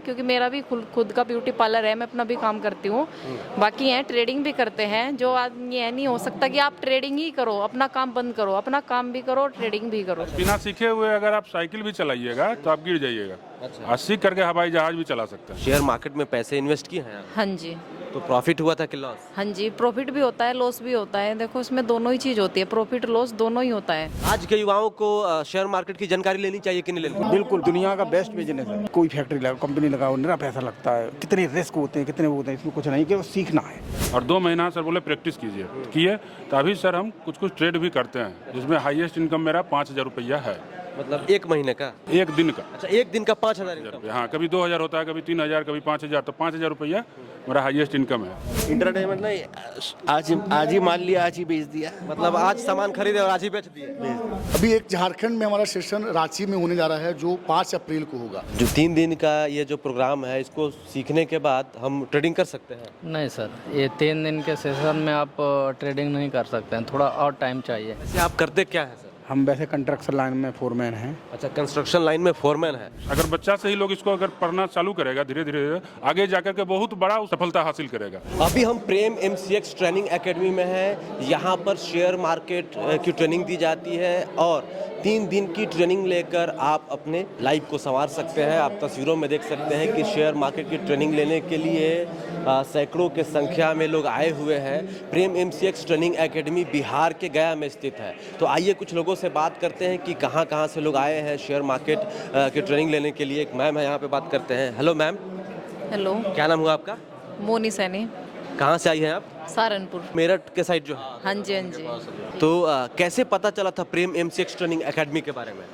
क्योंकि मेरा भी खुद का ब्यूटी पार्लर है, मैं अपना भी काम करती हूँ। बाकी हैं ट्रेडिंग भी करते हैं, जो आदमी ये नहीं हो सकता कि आप ट्रेडिंग ही करो, अपना काम बंद करो, अपना काम भी करो ट्रेडिंग भी करो। बिना सीखे हुए अगर आप साइकिल भी चलाइएगा तो आप गिर जाइएगा। और सीख करके हवाई जहाज भी चला सकते हैं। शेयर मार्केट में पैसे इन्वेस्ट किए हैं आप? हाँ जी, तो प्रॉफिट हुआ था कि लॉस? हाँ जी, प्रॉफिट भी होता है, लॉस भी होता है। देखो इसमें दोनों ही चीज़ होती है, प्रॉफिट लॉस दोनों ही होता है। आज के युवाओं को शेयर मार्केट की जानकारी लेनी चाहिए कि नहीं लेनी? बिल्कुल, दुनिया का बेस्ट बिजनेस है। कोई फैक्ट्री लगाओ, कंपनी लगाओ, निरा पैसा लगता है। कितने रिस्क होते हैं, कितने वो होते हैं, इसमें कुछ नहीं, केवल सीखना है। और 2 महीना सर बोले प्रैक्टिस कीजिए, किए तो अभी सर हम कुछ ट्रेड भी करते हैं, जिसमें हाईएस्ट इनकम मेरा 5,000 रुपया है। मतलब एक महीने का? एक दिन का। अच्छा, एक दिन का 5,000 इनकम? हाँ, कभी 2,000 होता है, कभी 3,000, कभी 5,000, तो 5,000 रुपया मेरा हाईएस्ट इनकम है। इंटरटेनमेंट नहीं, आज ही मान लिया, आज ही बेच दिया। मतलब आज सामान खरीदे और आज ही बेच दिए? अभी एक झारखंड में हमारा सेशन रांची में होने जा रहा है, जो 5 अप्रैल को होगा। जो 3 दिन का ये जो प्रोग्राम है, इसको सीखने के बाद हम ट्रेडिंग कर सकते हैं? नहीं सर, ये 3 दिन के सेशन में आप ट्रेडिंग नहीं कर सकते हैं, थोड़ा और टाइम चाहिए। वैसे आप करते क्या है सर? हम वैसे कंस्ट्रक्शन लाइन में फोरमैन हैं। अच्छा, कंस्ट्रक्शन लाइन में फोरमैन है। अगर बच्चा से ही लोग इसको अगर पढ़ना चालू करेगा, धीरे धीरे आगे जाकर के बहुत बड़ा सफलता हासिल करेगा। अभी हम प्रेम MCX ट्रेनिंग एकेडमी में हैं। यहाँ पर शेयर मार्केट की ट्रेनिंग दी जाती है और 3 दिन की ट्रेनिंग लेकर आप अपने लाइफ को संवार सकते हैं। आप तस्वीरों में देख सकते हैं कि शेयर मार्केट की ट्रेनिंग लेने के लिए सैकड़ों के संख्या में लोग आए हुए हैं। प्रेम MCX ट्रेनिंग एकेडमी बिहार के गया में स्थित है। तो आइए कुछ लोगों से बात करते हैं कि कहाँ से लोग आए हैं शेयर मार्केट की ट्रेनिंग लेने के लिए। एक मैम है यहाँ पे, बात करते हैं। Hello ma'am. हेलो, क्या नाम हुआ आपका? मोनी सैनी, कहाँ से आई हैं आप? सहारनपुर। मेरठ के साइड जो है? हाँ जी, हाँ जी। तो कैसे पता चला था प्रेम MCX ट्रेनिंग एकेडमी के बारे में?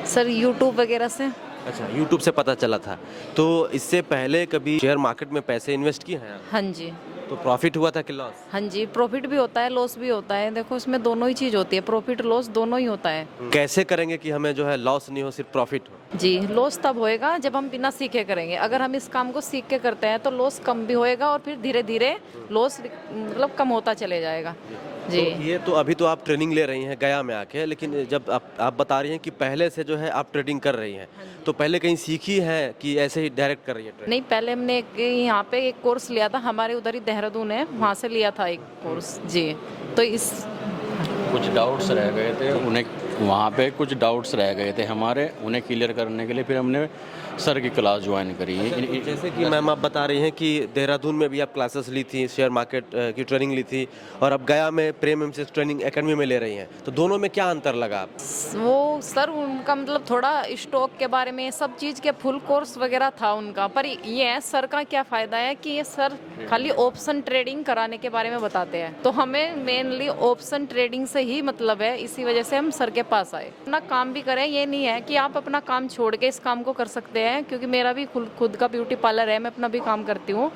सर यूट्यूब वगैरह से। अच्छा, यूट्यूब से पता चला था। तो इससे पहले कभी शेयर मार्केट में पैसे इन्वेस्ट किए हैं आप? हाँ जी, तो प्रॉफिट हुआ था कि लॉस? हाँ जी, प्रॉफिट भी होता है, लॉस भी होता है। देखो इसमें दोनों ही चीज़ होती है, प्रॉफिट लॉस दोनों ही होता है। कैसे करेंगे कि हमें जो है लॉस नहीं हो, सिर्फ प्रॉफिट हो? जी, लॉस तब होएगा जब हम बिना सीखे करेंगे। अगर हम इस काम को सीख के करते हैं तो लॉस कम भी होएगा और फिर धीरे धीरे लॉस मतलब कम होता चले जाएगा। जी, तो ये तो अभी तो आप ट्रेनिंग ले रही हैं गया में आके, लेकिन जब आप बता रही हैं कि पहले से जो है आप ट्रेडिंग कर रही हैं, तो पहले कहीं सीखी है कि ऐसे ही डायरेक्ट कर रही है ट्रेडिंग? नहीं, पहले हमने यहाँ पे एक कोर्स लिया था, हमारे उधर ही देहरादून है, वहाँ से लिया था एक कोर्स। जी, तो इस कुछ डाउट्स रह गए थे उन्हें, वहाँ पे कुछ डाउट्स रह गए थे हमारे, उन्हें क्लियर करने के लिए फिर हमने सर की क्लास ज्वाइन करी। जैसे कि मैम आप बता रही हैं कि देहरादून में भी आप क्लासेस ली थी, शेयर मार्केट की ट्रेनिंग ली थी, और अब गया में प्रेम MCX ट्रेनिंग एकेडमी में ले रही हैं, तो दोनों में क्या अंतर लगा आप? वो सर उनका मतलब थोड़ा स्टॉक के बारे में सब चीज़ के फुल कोर्स वगैरह था उनका, पर ये है सर का क्या फ़ायदा है कि ये सर खाली ऑप्शन ट्रेडिंग कराने के बारे में बताते हैं। तो हमें मेनली ऑप्शन ट्रेडिंग से ही मतलब है, इसी वजह से हम सर के पास आए। अपना काम भी करें, ये नहीं है कि आप अपना काम छोड़ के इस काम को कर सकते हैं, क्योंकि मेरा भी खुद का ब्यूटी पार्लर है, मैं अपना भी काम करती हूँ।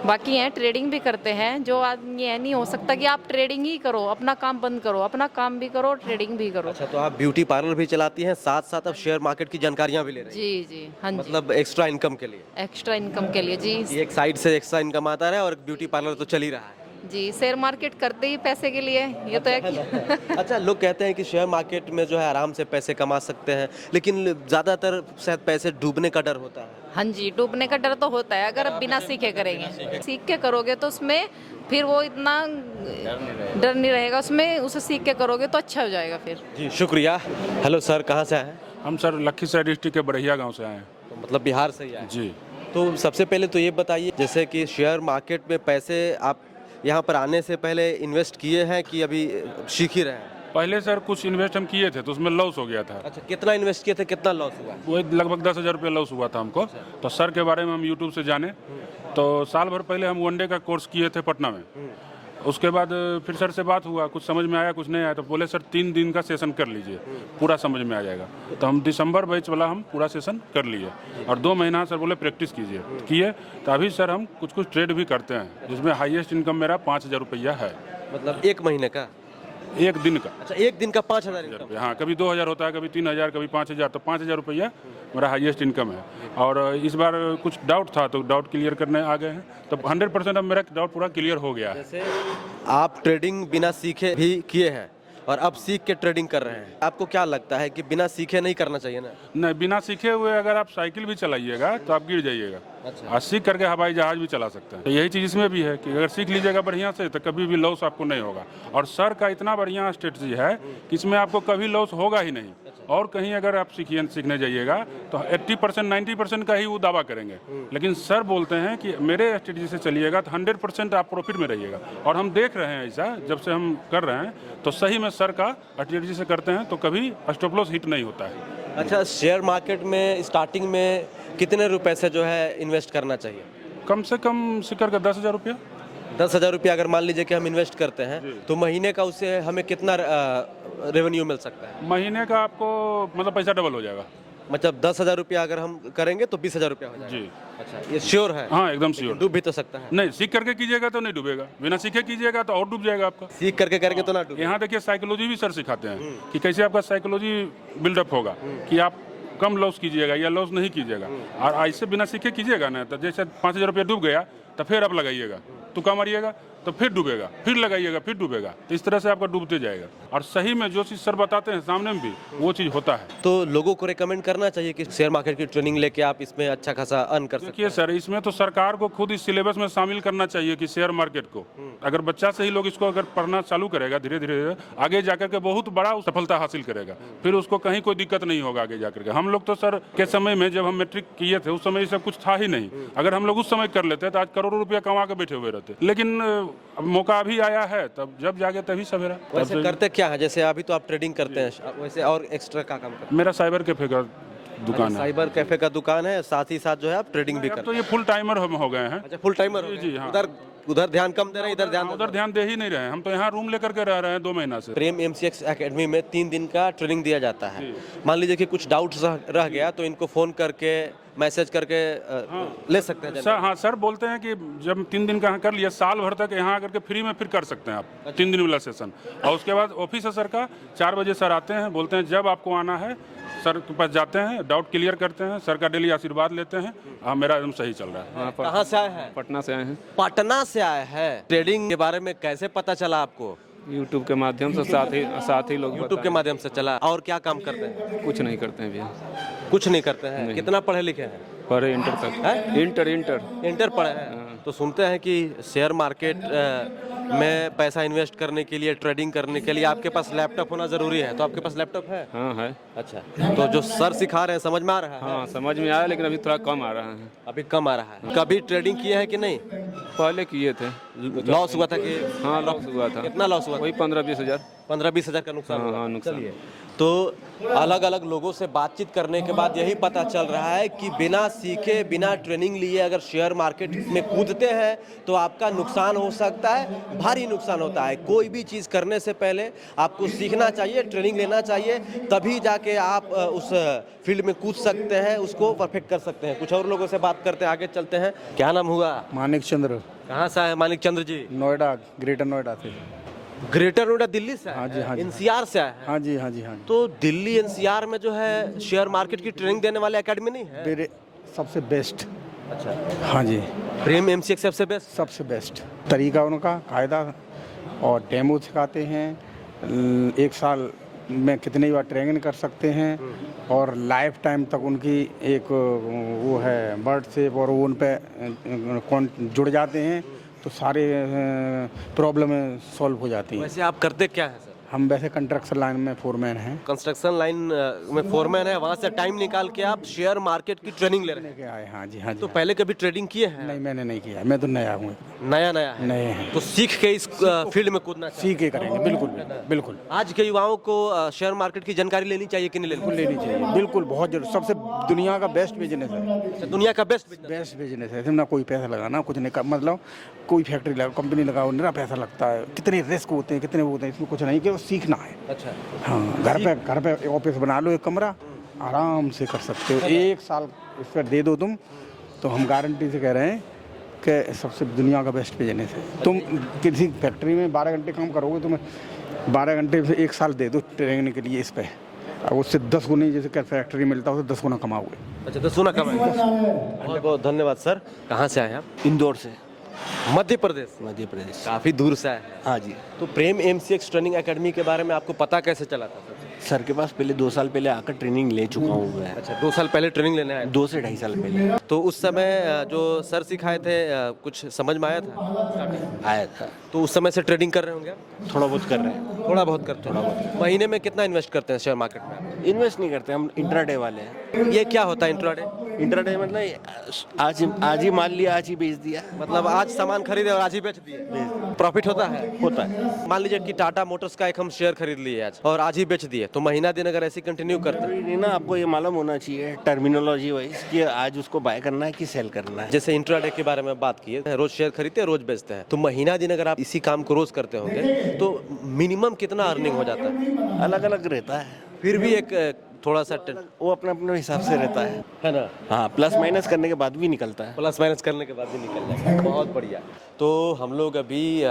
बाकी हैं ट्रेडिंग भी करते हैं, जो आदमी ये नहीं हो सकता कि आप ट्रेडिंग ही करो, अपना काम बंद करो, अपना काम भी करो ट्रेडिंग भी करो। अच्छा, तो आप ब्यूटी पार्लर भी चलाती हैं, साथ साथ आप शेयर मार्केट की जानकारियाँ भी ले रही हैं? जी जी, हाँ जी, मतलब एक्स्ट्रा इनकम के लिए? एक्स्ट्रा इनकम के लिए। जी ये एक साइड से एक्स्ट्रा इनकम आता रहा है और ब्यूटी पार्लर तो चल ही रहा है। जी, शेयर मार्केट करते ही पैसे के लिए, ये तो है कि अच्छा, लोग कहते हैं कि शेयर मार्केट में जो है आराम से पैसे कमा सकते हैं, लेकिन ज़्यादातर शायद पैसे डूबने का डर होता है। हाँ जी, डूबने का डर तो होता है अगर आप बिना सीखे करेंगे। सीख के करोगे तो उसमें फिर वो इतना डर नहीं रहेगा, उसमें उसे सीख के करोगे तो अच्छा हो जाएगा फिर। जी, शुक्रिया। हेलो सर, कहाँ से आए हैं? हम सर लखीसराय डिस्ट्रिक्ट के बड़हिया गाँव से आए हैं। तो मतलब बिहार से ही आए? जी। तो सबसे पहले तो ये बताइए, जैसे कि शेयर मार्केट में पैसे आप यहाँ पर आने से पहले इन्वेस्ट किए हैं कि अभी सीख ही रहे हैं? पहले सर कुछ इन्वेस्ट हम किए थे तो उसमें लॉस हो गया था। अच्छा, कितना इन्वेस्ट किए थे, कितना लॉस हुआ? वो लगभग 10,000 रुपये लॉस हुआ था हमको। तो सर के बारे में हम यूट्यूब से जाने, तो साल भर पहले हम 1 डे का कोर्स किए थे पटना में। उसके बाद फिर सर से बात हुआ, कुछ समझ में आया कुछ नहीं आया, तो बोले सर 3 दिन का सेशन कर लीजिए, पूरा समझ में आ जाएगा। तो हम दिसंबर बैच वाला हम पूरा सेशन कर लिए और 2 महीना सर बोले प्रैक्टिस कीजिए, किए तो अभी सर हम कुछ ट्रेड भी करते हैं, जिसमें हाईएस्ट इनकम मेरा 5,000 रुपया है। मतलब एक महीने का? एक दिन का? अच्छा, एक दिन का 5,000 इनकम? हाँ, कभी 2,000 होता है, कभी 3,000, कभी 5,000, तो 5,000 रुपया मेरा हाईएस्ट इनकम है। और इस बार कुछ डाउट था तो डाउट क्लियर करने आ गए हैं, तो 100% अब मेरा डाउट पूरा क्लियर हो गया है। जैसे आप ट्रेडिंग बिना सीखे भी किए हैं, और अब सीख के ट्रेडिंग कर रहे हैं। आपको क्या लगता है कि बिना सीखे नहीं करना चाहिए ना? नहीं, बिना सीखे हुए अगर आप साइकिल भी चलाइएगा तो आप गिर जाइएगा। अच्छा। और सीख करके हवाई जहाज भी चला सकते हैं। तो यही चीज़ इसमें भी है कि अगर सीख लीजिएगा बढ़िया से तो कभी भी लॉस आपको नहीं होगा। और सर का इतना बढ़िया स्ट्रेटजी है कि इसमें आपको कभी लॉस होगा ही नहीं। और कहीं अगर आप सीखने जाइएगा तो 80% 90% का ही वो दावा करेंगे, लेकिन सर बोलते हैं कि मेरे स्ट्रेटजी से चलिएगा तो 100% आप प्रॉफिट में रहिएगा। और हम देख रहे हैं ऐसा, जब से हम कर रहे हैं तो सही में सर का स्ट्रेटजी से करते हैं तो कभी स्टॉप लॉस हिट नहीं होता है। अच्छा, शेयर मार्केट में स्टार्टिंग में कितने रुपए से जो है इन्वेस्ट करना चाहिए? कम से कम सिकर का 10,000 रुपया। 10,000 रुपया अगर मान लीजिए कि हम इन्वेस्ट करते हैं तो महीने का उससे हमें कितना रेवेन्यू मिल सकता है? महीने का आपको मतलब पैसा डबल हो जाएगा। मतलब 10,000 रुपया अगर हम करेंगे तो 20,000 रुपया हो जाएगा। जी। अच्छा, ये श्योर है? हाँ, एकदम श्योर। डूब भी तो सकता है। नहीं, सीख करके कीजिएगा तो नहीं डूबेगा, बिना सीखे कीजिएगा तो और डूब जाएगा आपका। सीख करके करेंगे तो ना डूबे। यहाँ देखिए साइकोलॉजी भी सर सिखाते हैं कि कैसे आपका साइकोलॉजी बिल्डअप होगा कि आप कम लॉस कीजिएगा या लॉस नहीं कीजिएगा। और ऐसे बिना सीखे कीजिएगा ना तो जैसे 5,000 रुपया डूब गया तो फिर आप लगाइएगा, तुक्का मारिएगा तो फिर डूबेगा, फिर लगाइएगा फिर डूबेगा। तो इस तरह से आपका डूबते जाएगा। और सही में जो चीज़ सर बताते हैं सामने में भी वो चीज़ होता है। तो लोगों को रेकमेंड करना चाहिए कि शेयर मार्केट की ट्रेनिंग लेके आप इसमें अच्छा खासा अर्न कर सकते देखिए सर, इसमें तो सरकार को खुद इस सिलेबस में शामिल करना चाहिए कि शेयर मार्केट को अगर बच्चा से ही लोग इसको अगर पढ़ना चालू करेगा धीरे धीरे आगे जाकर के बहुत बड़ा सफलता हासिल करेगा। फिर उसको कहीं कोई दिक्कत नहीं होगा आगे जाकर के। हम लोग तो सर के समय में जब हम मैट्रिक किए थे उस समय ये सब कुछ था ही नहीं। अगर हम लोग उस समय कर लेते तो आज करोड़ों रुपया कमा के बैठे हुए रहते। लेकिन मौका अभी आया है, तब जब जागे तभी सवेरा। वैसे करते क्या है? जैसे अभी तो आप ट्रेडिंग करते हैं, वैसे और एक्स्ट्रा क्या काम करते हैं? मेरा साइबर कैफे का दुकान है। साइबर कैफे का दुकान है, साथ ही साथ जो है आप ट्रेडिंग भी अब करते तो ये फुल टाइमर हम हो गए हैं। हैं। अच्छा, फुल टाइमर हो जी, गए। हाँ। उधर ध्यान कम दे रहे हैं, इधर ध्यान दे ही नहीं रहे हैं। हम तो यहाँ रूम लेकर के रह रहे हैं 2 महीना से। प्रेम MCX एकेडमी में 3 दिन का ट्रेनिंग दिया जाता है। मान लीजिए कि कुछ डाउट्स रह गया तो इनको फोन करके मैसेज करके ले सकते हैं। सर, हाँ सर बोलते हैं कि जब 3 दिन का कर लिया, साल भर तक यहाँ आकर के फ्री में फिर कर सकते हैं आप 3 दिन वाला सेशन। और उसके बाद ऑफिस है सर का, 4 बजे सर आते हैं, बोलते हैं जब आपको आना है सर के पास जाते हैं, डाउट क्लियर करते हैं, सर का डेली आशीर्वाद लेते हैं। हाँ, मेरा एकदम सही चल रहा है। कहाँ से आए हैं? पटना से आए हैं। पटना से आए हैं। ट्रेडिंग के बारे में कैसे पता चला आपको? यूट्यूब के माध्यम से साथ ही लोग यूट्यूब के माध्यम से चला। और क्या काम करते हैं? कुछ नहीं करते हैं भैया। कुछ नहीं करते हैं। कितना पढ़े लिखे हैं? पढ़े इंटर तक हैं? इंटर पढ़े हैं। तो सुनते हैं कि शेयर मार्केट में पैसा इन्वेस्ट करने के लिए, ट्रेडिंग करने के लिए आपके पास लैपटॉप होना जरूरी है। तो आपके पास लैपटॉप है? हाँ है। अच्छा, तो जो सर सिखा रहे हैं समझ में आ रहा है? हाँ समझ में आया, लेकिन अभी थोड़ा कम आ रहा है। अभी कम आ रहा है। कभी ट्रेडिंग किए हैं कि नहीं? पहले किए थे। लॉस हुआ था कि? हाँ लॉस हुआ था। कितना लॉस हुआ? वही 15-20 हज़ार। 15-20 हज़ार का नुकसान हुआ। हाँ नुकसान। चलिए, तो अलग अलग लोगों से बातचीत करने के बाद यही पता चल रहा है कि बिना सीखे, बिना ट्रेनिंग लिए अगर शेयर मार्केट में कूदते हैं तो आपका नुकसान हो सकता है, भारी नुकसान होता है। कोई भी चीज़ करने से पहले आपको सीखना चाहिए, ट्रेनिंग लेना चाहिए, तभी जाके आप उस फील्ड में कूद सकते हैं, उसको परफेक्ट कर सकते हैं। कुछ और लोगों से बात करते हैं, आगे चलते हैं। क्या नाम हुआ? मानिक चंद्र। कहाँ से आए मानिक चंद्र जी? नोएडा, ग्रेटर नोएडा से। ग्रेटर नोएडा दिल्ली से? हाँ जी, हाँ जी। NCR से आए हैं? हाँ जी, हाँ जी, हाँ जी। तो दिल्ली NCR में जो है शेयर मार्केट की ट्रेनिंग देने वाले एकेडमी नहीं है? मेरे सबसे बेस्ट। अच्छा, हाँ जी, प्रेम MCX सबसे बेस्ट? सबसे बेस्ट तरीका उनका, कायदा और डेमो सिखाते हैं। 1 साल में कितनी बार ट्रेनिंग कर सकते हैं और लाइफ टाइम तक उनकी एक वो है व्हाट्सएप और उन पे जुड़ जाते हैं तो सारे प्रॉब्लम सॉल्व हो जाती हैं। वैसे आप करते क्या है सर? हम वैसे कंस्ट्रक्शन लाइन में फोरमैन हैं। कंस्ट्रक्शन लाइन में फोरमैन है, वहाँ से टाइम निकाल के आप शेयर मार्केट की ट्रेनिंग ले रहे हैं? लेके आए। हाँ जी, हाँ जी। तो पहले कभी ट्रेडिंग किए हैं? नहीं, मैंने नहीं किया, मैं तो नया हूँ। नया है। नए हैं तो सीख के इस फील्ड में कूदना चाहिए। सीख के करेंगे, बिल्कुल बिल्कुल। आज के युवाओं को शेयर मार्केट की जानकारी लेनी चाहिए कि नहीं लेनी चाहिए? बिल्कुल, बहुत जरूर। सबसे दुनिया का बेस्ट बिजनेस है। दुनिया का बेस्ट बिजनेस है। ना कोई पैसा लगाना, कुछ नहीं, मतलब कोई फैक्ट्री लगाओ, कंपनी लगाओ, ना पैसा लगता है। कितने रिस्क होते हैं, कितने वो होते हैं, इसमें कुछ नहीं, कि सीखना है। अच्छा, हाँ, घर पे ऑफिस बना लो, एक कमरा, आराम से कर सकते हो। 1 साल इस पर दे दो तुम, तो हम गारंटी से कह रहे हैं कि सबसे दुनिया का बेस्ट बिजनेस है। तुम किसी फैक्ट्री में 12 घंटे काम करोगे, तुम्हें 12 घंटे से 1 साल दे दो ट्रेनिंग के लिए इस पर, और उससे 10 गुना, जैसे फैक्ट्री मिलता है उससे 10 गुना कमाओगे। अच्छा, 10 गुना कमाएंगे। बहुत बहुत धन्यवाद सर। कहाँ से आए आप? इंदौर से। मध्य प्रदेश। मध्य प्रदेश। काफ़ी दूर से आए हैं। हाँ जी। तो प्रेम MCX ट्रेनिंग एकेडमी के बारे में आपको पता कैसे चला था? सर के पास पहले 2 साल पहले आकर ट्रेनिंग ले चुका हूँ मैं। अच्छा, 2 साल पहले ट्रेनिंग लेने आए? 2 से 2.5 साल पहले। तो उस समय जो सर सिखाए थे कुछ समझ में आया था? आया था। तो उस समय से ट्रेडिंग कर रहे होंगे आप? थोड़ा बहुत कर रहे हैं। थोड़ा बहुत करते हैं। महीने में कितना इन्वेस्ट करते हैं शेयर मार्केट में? इन्वेस्ट नहीं करते, हम इंट्राडे वाले हैं। ये क्या होता है इंट्राडे? इंट्राडे मतलब आज ही मान लिया, आज ही बेच दिया। मतलब आज सामान खरीदे और आज ही बेच दिए? प्रॉफिट होता है? होता है। मान लीजिए कि टाटा मोटर्स का एक हम शेयर खरीद लिए आज और आज ही बेच दिए, तो महीना दिन अगर ऐसे कंटिन्यू करते हैं? नहीं ना, आपको ये मालूम होना चाहिए टर्मिनोलॉजी वाइज कि आज उसको बाय करना है कि सेल करना है। जैसे इंट्राडे के बारे में बात की है, रोज शेयर खरीदते हैं रोज बेचते हैं, तो महीना दिन अगर आप इसी काम को रोज करते होंगे तो मिनिमम कितना अर्निंग हो जाता है? अलग अलग रहता है, फिर भी एक थोड़ा सा वो अपने अपने हिसाब से रहता है ना? हाँ, प्लस माइनस करने के बाद भी निकलता है। प्लस माइनस करने के बाद भी निकल जाता है। बहुत बढ़िया। तो हम लोग अभी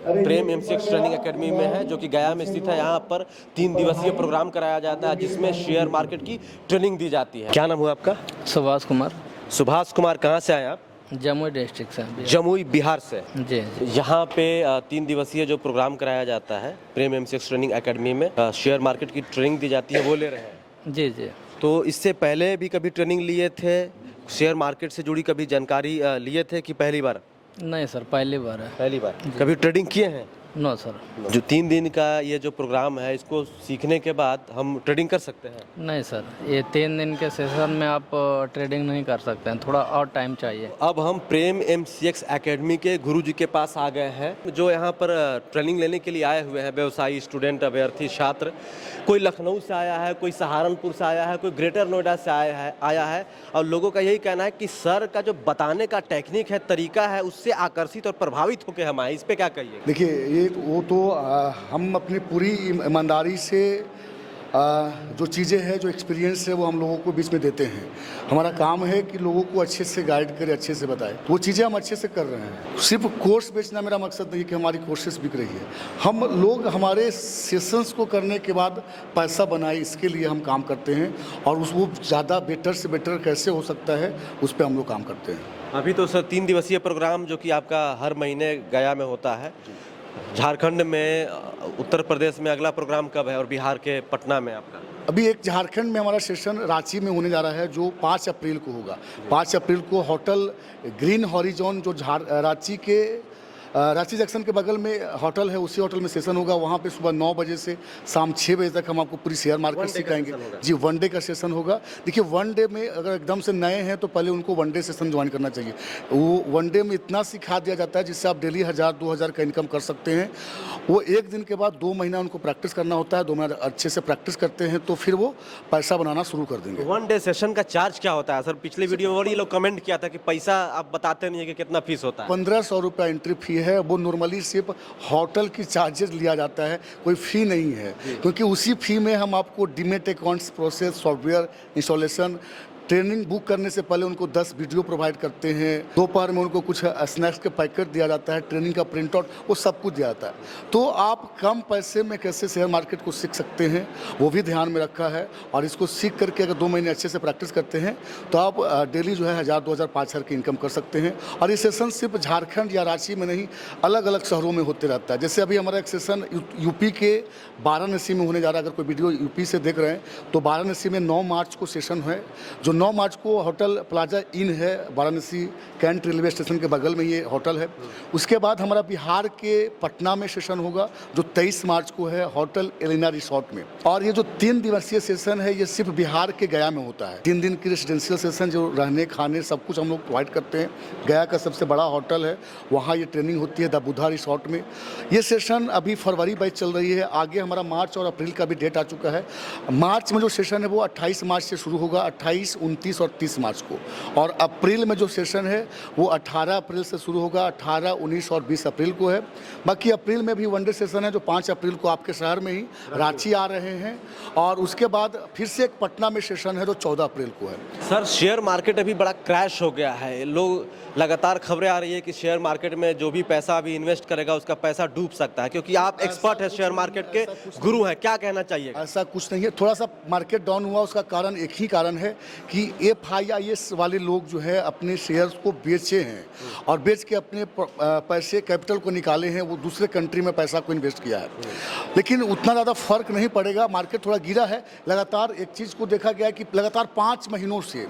प्रेम MCX ट्रेनिंग एकेडमी में है, जो कि गया में स्थित है। यहाँ पर 3 दिवसीय प्रोग्राम कराया जाता है जिसमें शेयर मार्केट की ट्रेनिंग दी जाती है। क्या नाम हुआ आपका? सुभाष कुमार। सुभाष कुमार, कहाँ से आए आप? जमुई डिस्ट्रिक्ट से। जमुई, बिहार से। जी। यहाँ पे 3 दिवसीय जो प्रोग्राम कराया जाता है प्रेम MCX ट्रेनिंग एकेडमी में, शेयर मार्केट की ट्रेनिंग दी जाती है, वो ले रहे हैं? जी जी। तो इससे पहले भी कभी ट्रेनिंग लिए थे? शेयर मार्केट से जुड़ी कभी जानकारी लिए थे कि पहली बार? नहीं सर, पहली बार है। पहली बार। कभी ट्रेडिंग किए हैं? No sir. जो 3 दिन का ये जो प्रोग्राम है, इसको सीखने के बाद हम ट्रेडिंग कर सकते हैं? नहीं सर, ये 3 दिन के सेशन में आप ट्रेडिंग नहीं कर सकते हैं, थोड़ा और टाइम चाहिए। अब हम प्रेम MCX एकेडमी के गुरुजी के पास आ गए हैं, जो यहाँ पर ट्रेनिंग लेने के लिए आए हुए हैं। व्यवसायी, स्टूडेंट, अभ्यर्थी, छात्र। कोई लखनऊ से आया है, कोई सहारनपुर से आया है, कोई ग्रेटर नोएडा से आया है। और लोगों का यही कहना है कि सर का जो बताने का टेक्निक है, तरीका है, उससे आकर्षित और प्रभावित होकर हम आए। इस पर क्या कहिए? देखिए, ये वो तो हम अपनी पूरी ईमानदारी से जो चीज़ें हैं, जो एक्सपीरियंस है, वो हम लोगों को बीच में देते हैं। हमारा काम है कि लोगों को अच्छे से गाइड करें, अच्छे से बताएं। वो चीज़ें हम अच्छे से कर रहे हैं। सिर्फ कोर्स बेचना मेरा मकसद नहीं कि हमारी कोर्सेस बिक रही है। हम लोग हमारे सेशंस को करने के बाद पैसा बनाए, इसके लिए हम काम करते हैं। और वो ज़्यादा बेटर से बेटर कैसे हो सकता है, उस पर हम लोग काम करते हैं। अभी तो सर 3 दिवसीय प्रोग्राम जो कि आपका हर महीने गया में होता है, झारखंड में, उत्तर प्रदेश में अगला प्रोग्राम कब है, और बिहार के पटना में आपका? अभी एक झारखंड में हमारा सेशन रांची में होने जा रहा है, जो 5 अप्रैल को होगा। 5 अप्रैल को होटल ग्रीन हॉरिजॉन, जो रांची के रांची जंक्शन के बगल में होटल है, उसी होटल में सेशन होगा। वहाँ पे सुबह 9 बजे से शाम 6 बजे तक हम आपको पूरी शेयर मार्केट सिखाएंगे। जी, 1 डे का सेशन होगा। देखिए, 1 डे में अगर एकदम से नए हैं तो पहले उनको 1 डे सेशन ज्वाइन करना चाहिए। वो 1 डे में इतना सिखा दिया जाता है जिससे आप डेली 1000-2000 का इनकम कर सकते हैं। वो 1 दिन के बाद 2 महीना उनको प्रैक्टिस करना होता है। 2 महीना अच्छे से प्रैक्टिस करते हैं तो फिर वो पैसा बनाना शुरू कर देंगे। 1 डे सेशन का चार्ज क्या होता है सर? पिछले वीडियो में ये लोग कमेंट किया था कि पैसा आप बताते नहीं है कि कितना फीस होता है। 1500 रुपये एंट्री फी है। वो नॉर्मली सिर्फ होटल की चार्जेस लिया जाता है, कोई फ़ी नहीं है। क्योंकि उसी फ़ी में हम आपको demat accounts process, software installation, training book करने से पहले उनको 10 वीडियो प्रोवाइड करते हैं। दोपहर में उनको कुछ स्नैक्स के पैकेट दिया जाता है, ट्रेनिंग का प्रिंट आउट, वो सब कुछ दिया जाता है। तो आप कम पैसे में कैसे शेयर मार्केट को सीख सकते हैं, वो भी ध्यान में रखा है। और इसको सीख करके अगर 2 महीने अच्छे से प्रैक्टिस करते हैं तो आप डेली जो है 1000, 2000, 5000 की इनकम कर सकते हैं। और ये सेशन सिर्फ झारखंड या रांची में नहीं, अलग अलग शहरों में होते रहता है। जैसे अभी हमारा एक सेशन यूपी के वाराणसी में होने जा रहा है। अगर कोई वीडियो यूपी से देख रहे हैं तो वाराणसी में 9 मार्च को सेशन है। जो 9 मार्च को होटल प्लाजा इन है, वाराणसी कैंट रेलवे स्टेशन के बगल में ये होटल है। उसके बाद हमारा बिहार के पटना में सेशन होगा, जो 23 मार्च को है, होटल एलिना रिसोर्ट में। और ये जो 3 दिवसीय सेशन है, ये सिर्फ बिहार के गया में होता है। 3 दिन की रेसिडेंशियल सेशन, जो रहने खाने सब कुछ हम लोग प्रोवाइड करते हैं। गया का सबसे बड़ा होटल है, वहाँ ये ट्रेनिंग होती है, द बुधा रिसोर्ट में। ये सेशन अभी फरवरी बैच चल रही है। आगे हमारा मार्च और अप्रैल का भी डेट आ चुका है। मार्च में जो सेशन है वो 28 मार्च से शुरू होगा, 28, 29 और 30 मार्च को। और अप्रैल में जो सेशन है वो 18 अप्रैल से शुरू होगा, 18, 19 और 20 अप्रैल को है। बाकी अप्रैल में भी 1 डे सेशन है, जो 5 अप्रैल को आपके शहर में ही रांची आ रहे हैं। और उसके बाद फिर से एक पटना में सेशन है, जो 14 अप्रैल को है। सर, शेयर मार्केट अभी बड़ा क्रैश हो गया है। लोग लगातार खबरें आ रही है कि शेयर मार्केट में जो भी पैसा अभी इन्वेस्ट करेगा उसका पैसा डूब सकता है, क्योंकि आप एक्सपर्ट है, शेयर मार्केट के गुरु हैं। क्या कहना चाहिए? ऐसा कुछ नहीं है। थोड़ा सा मार्केट डाउन हुआ, उसका कारण एक ही कारण है कि कि FIIs वाले लोग जो है अपने शेयर्स को बेचे हैं और बेच के अपने पैसे कैपिटल को निकाले हैं, वो दूसरे कंट्री में पैसा को इन्वेस्ट किया है। लेकिन उतना ज़्यादा फर्क नहीं पड़ेगा, मार्केट थोड़ा गिरा है। लगातार एक चीज़ को देखा गया है कि लगातार 5 महीनों से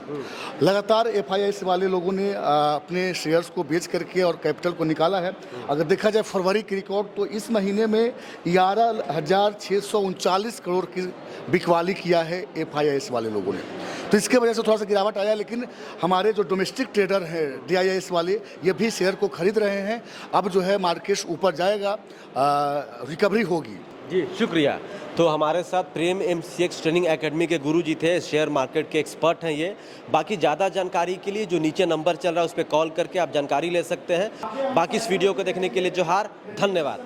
लगातार FIIs वाले लोगों ने अपने शेयर्स को बेच करके और कैपिटल को निकाला है। अगर देखा जाए फरवरी की रिकॉर्ड तो इस महीने में 11,639 करोड़ की बिकवाली किया है FIIs वाले लोगों ने। तो इसके वजह से थोड़ा सा गिरावट आया, लेकिन हमारे जो डोमेस्टिक ट्रेडर हैं DIIs वाले, ये भी शेयर को खरीद रहे हैं। अब जो है मार्केट ऊपर जाएगा, रिकवरी होगी। जी शुक्रिया। तो हमारे साथ प्रेम MCX ट्रेनिंग एकेडमी के गुरुजी थे, शेयर मार्केट के एक्सपर्ट हैं ये। बाकी ज़्यादा जानकारी के लिए जो नीचे नंबर चल रहा है उस पर कॉल करके आप जानकारी ले सकते हैं। बाकी इस वीडियो को देखने के लिए जोहार, धन्यवाद।